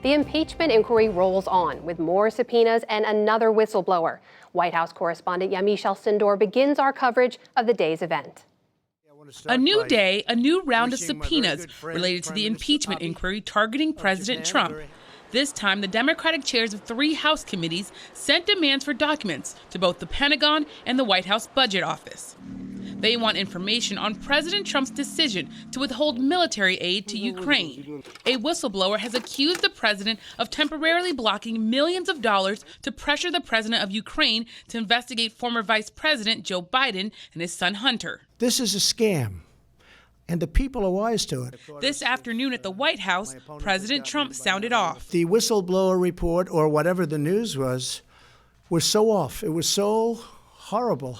The impeachment inquiry rolls on with more subpoenas and another whistleblower. White House correspondent Yamiche Alcindor begins our coverage of the day's event. A new day, a new round of subpoenas related to the impeachment inquiry targeting President Trump. This time, the Democratic chairs of 3 House committees sent demands for documents to both the Pentagon and the White House Budget Office. They want information on President Trump's decision to withhold military aid to Ukraine. A whistleblower has accused the president of temporarily blocking millions of dollars to pressure the president of Ukraine to investigate former Vice President Joe Biden and his son Hunter. This is a scam, and the people are wise to it. This afternoon at the White House, President Trump sounded off. The whistleblower report, or whatever the news was so off. It was so horrible.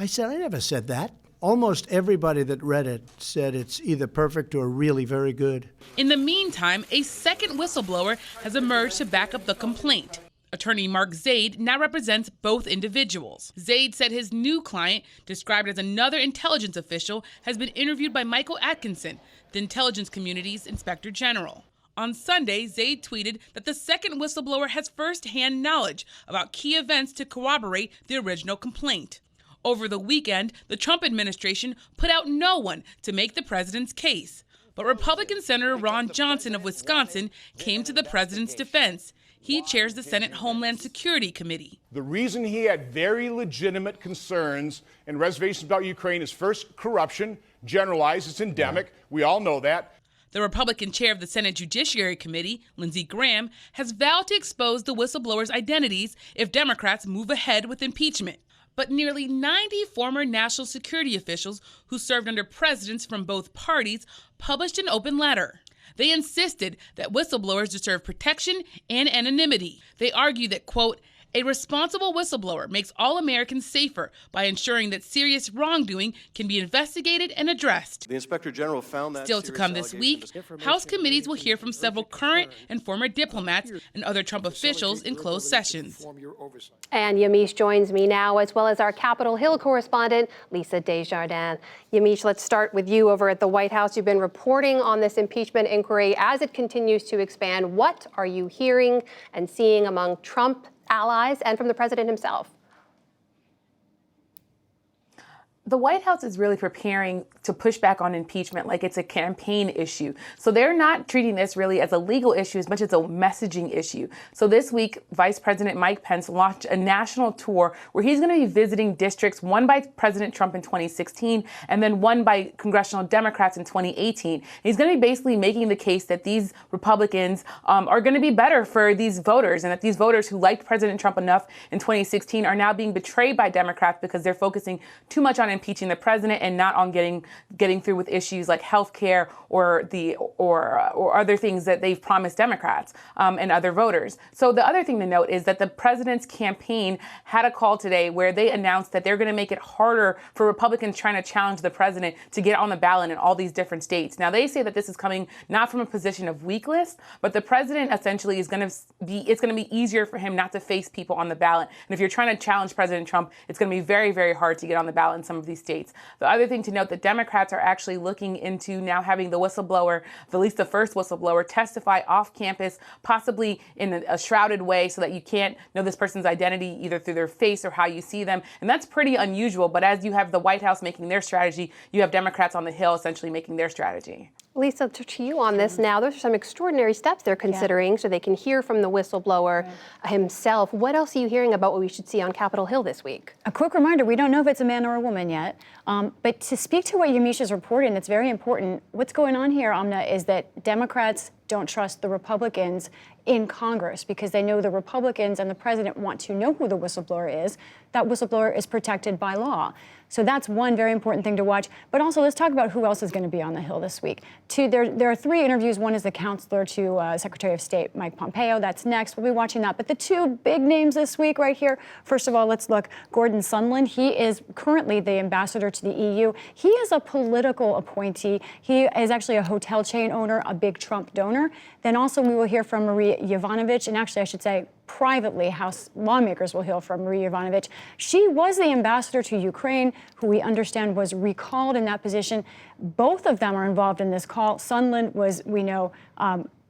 I said, I never said that. Almost everybody that read it said it's either perfect or really very good. In the meantime, a second whistleblower has emerged to back up the complaint. Attorney Mark Zaid now represents both individuals. Zaid said his new client, described as another intelligence official, has been interviewed by Michael Atkinson, the intelligence community's inspector general. On Sunday, Zaid tweeted that the second whistleblower has first-hand knowledge about key events to corroborate the original complaint. Over the weekend, the Trump administration put out no one to make the president's case. But Republican Senator Ron Johnson of Wisconsin came to the president's defense. He chairs the Senate Homeland Security Committee. The reason he had very legitimate concerns and reservations about Ukraine is first, corruption, generalized, it's endemic. We all know that. The Republican chair of the Senate Judiciary Committee, Lindsey Graham, has vowed to expose the whistleblowers' identities if Democrats move ahead with impeachment. But nearly 90 former national security officials who served under presidents from both parties published an open letter. They insisted that whistleblowers deserve protection and anonymity. They argue that, quote, a responsible whistleblower makes all Americans safer by ensuring that serious wrongdoing can be investigated and addressed. The Inspector General found that still to come this week, House committees will hear from several current and former diplomats and other Trump officials in closed sessions. And Yamiche joins me now, as well as our Capitol Hill correspondent, Lisa Desjardins. Yamiche, let's start with you over at the White House. You've been reporting on this impeachment inquiry as it continues to expand. What are you hearing and seeing among Trump allies and from the president himself? The White House is really preparing to push back on impeachment like it's a campaign issue. So they're not treating this really as a legal issue as much as a messaging issue. So this week, Vice President Mike Pence launched a national tour where he's going to be visiting districts won by President Trump in 2016 and then won by congressional Democrats in 2018. He's going to be basically making the case that these Republicans are going to be better for these voters, and that these voters who liked President Trump enough in 2016 are now being betrayed by Democrats because they're focusing too much on impeaching the president and not on getting through with issues like health care or other things that they've promised Democrats and other voters. So the other thing to note is that the president's campaign had a call today where they announced that they're going to make it harder for Republicans trying to challenge the president to get on the ballot in all these different states. Now, they say that this is coming not from a position of weak list, but the president essentially it's going to be easier for him not to face people on the ballot. And if you're trying to challenge President Trump, it's going to be very, very hard to get on the ballot in some of these states. The other thing to note, that Democrats are actually looking into now having the whistleblower, at least the first whistleblower, testify off campus, possibly in a shrouded way so that you can't know this person's identity either through their face or how you see them. And that's pretty unusual. But as you have the White House making their strategy, you have Democrats on the Hill essentially making their strategy. Lisa, to you on this now, those are some extraordinary steps they're considering so they can hear from the whistleblower himself. What else are you hearing about what we should see on Capitol Hill this week? A quick reminder, we don't know if it's a man or a woman yet, but to speak to what Yamiche is reporting, it's very important. What's going on here, Amna, is that Democrats don't trust the Republicans in Congress because they know the Republicans and the president want to know who the whistleblower is. That whistleblower is protected by law. So that's one very important thing to watch. But also, let's talk about who else is going to be on the Hill this week. There are 3 interviews. One is the counselor to Secretary of State Mike Pompeo. That's next. We'll be watching that. But the 2 big names this week right here, first of all, let's look. Gordon Sondland. He is currently the ambassador to the EU. He is a political appointee. He is actually a hotel chain owner, a big Trump donor. Then also we will hear from Marie Yovanovitch, and actually I should say privately, House lawmakers will hear from Marie Yovanovitch. She was the ambassador to Ukraine, who we understand was recalled in that position. Both of them are involved in this call. Sondland was, we know,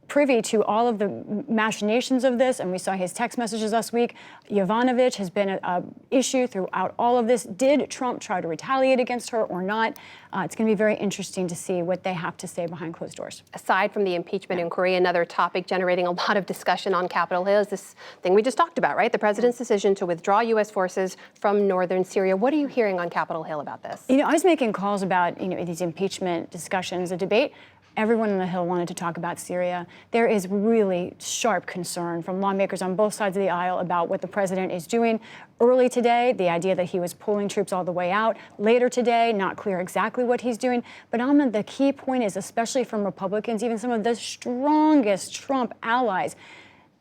privy to all of the machinations of this, and we saw his text messages last week. Yovanovitch has been an issue throughout all of this. Did Trump try to retaliate against her or not? It's going to be very interesting to see what they have to say behind closed doors. Aside from the impeachment inquiry, another topic generating a lot of discussion on Capitol Hill is this thing we just talked about, right? The president's decision to withdraw U.S. forces from northern Syria. What are you hearing on Capitol Hill about this? You know, I was making calls about, these impeachment discussions, the debate. Everyone on the Hill wanted to talk about Syria. There is really sharp concern from lawmakers on both sides of the aisle about what the president is doing. Early today, the idea that he was pulling troops all the way out. Later today, not clear exactly what he's doing. But Amna, the key point is, especially from Republicans, even some of the strongest Trump allies,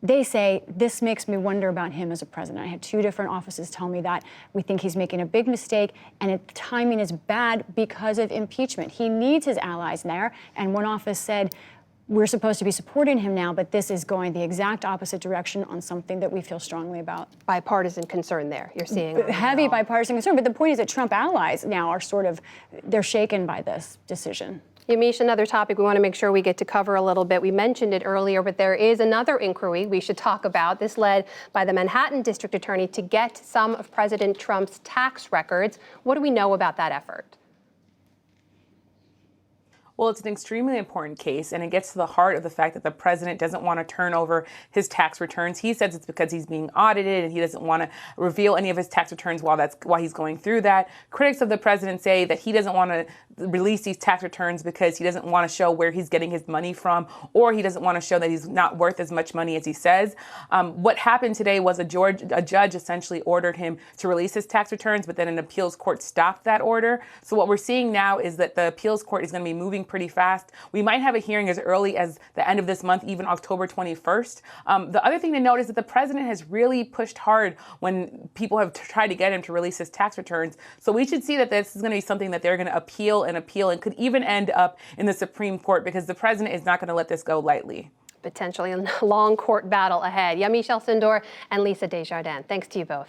they say, this makes me wonder about him as a president. I had 2 different offices tell me that. We think he's making a big mistake, and the timing is bad because of impeachment. He needs his allies there, and one office said, we're supposed to be supporting him now, but this is going the exact opposite direction on something that we feel strongly about. Bipartisan concern there, you're seeing. Heavy bipartisan concern, but the point is that Trump allies now are they're shaken by this decision. Yamiche, another topic we want to make sure we get to cover a little bit. We mentioned it earlier, but there is another inquiry we should talk about. This led by the Manhattan District Attorney to get some of President Trump's tax records. What do we know about that effort? Well, it's an extremely important case, and it gets to the heart of the fact that the president doesn't want to turn over his tax returns. He says it's because he's being audited and he doesn't want to reveal any of his tax returns while he's going through that. Critics of the president say that he doesn't want to release these tax returns because he doesn't want to show where he's getting his money from, or he doesn't want to show that he's not worth as much money as he says. What happened today was a judge essentially ordered him to release his tax returns, but then an appeals court stopped that order. So what we're seeing now is that the appeals court is going to be moving pretty fast. We might have a hearing as early as the end of this month, even October 21st. The other thing to note is that the president has really pushed hard when people have tried to get him to release his tax returns. So we should see that this is going to be something that they're going to appeal and could even end up in the Supreme Court, because the president is not going to let this go lightly. Potentially a long court battle ahead. Yamiche Alcindor and Lisa Desjardins. Thanks to you both.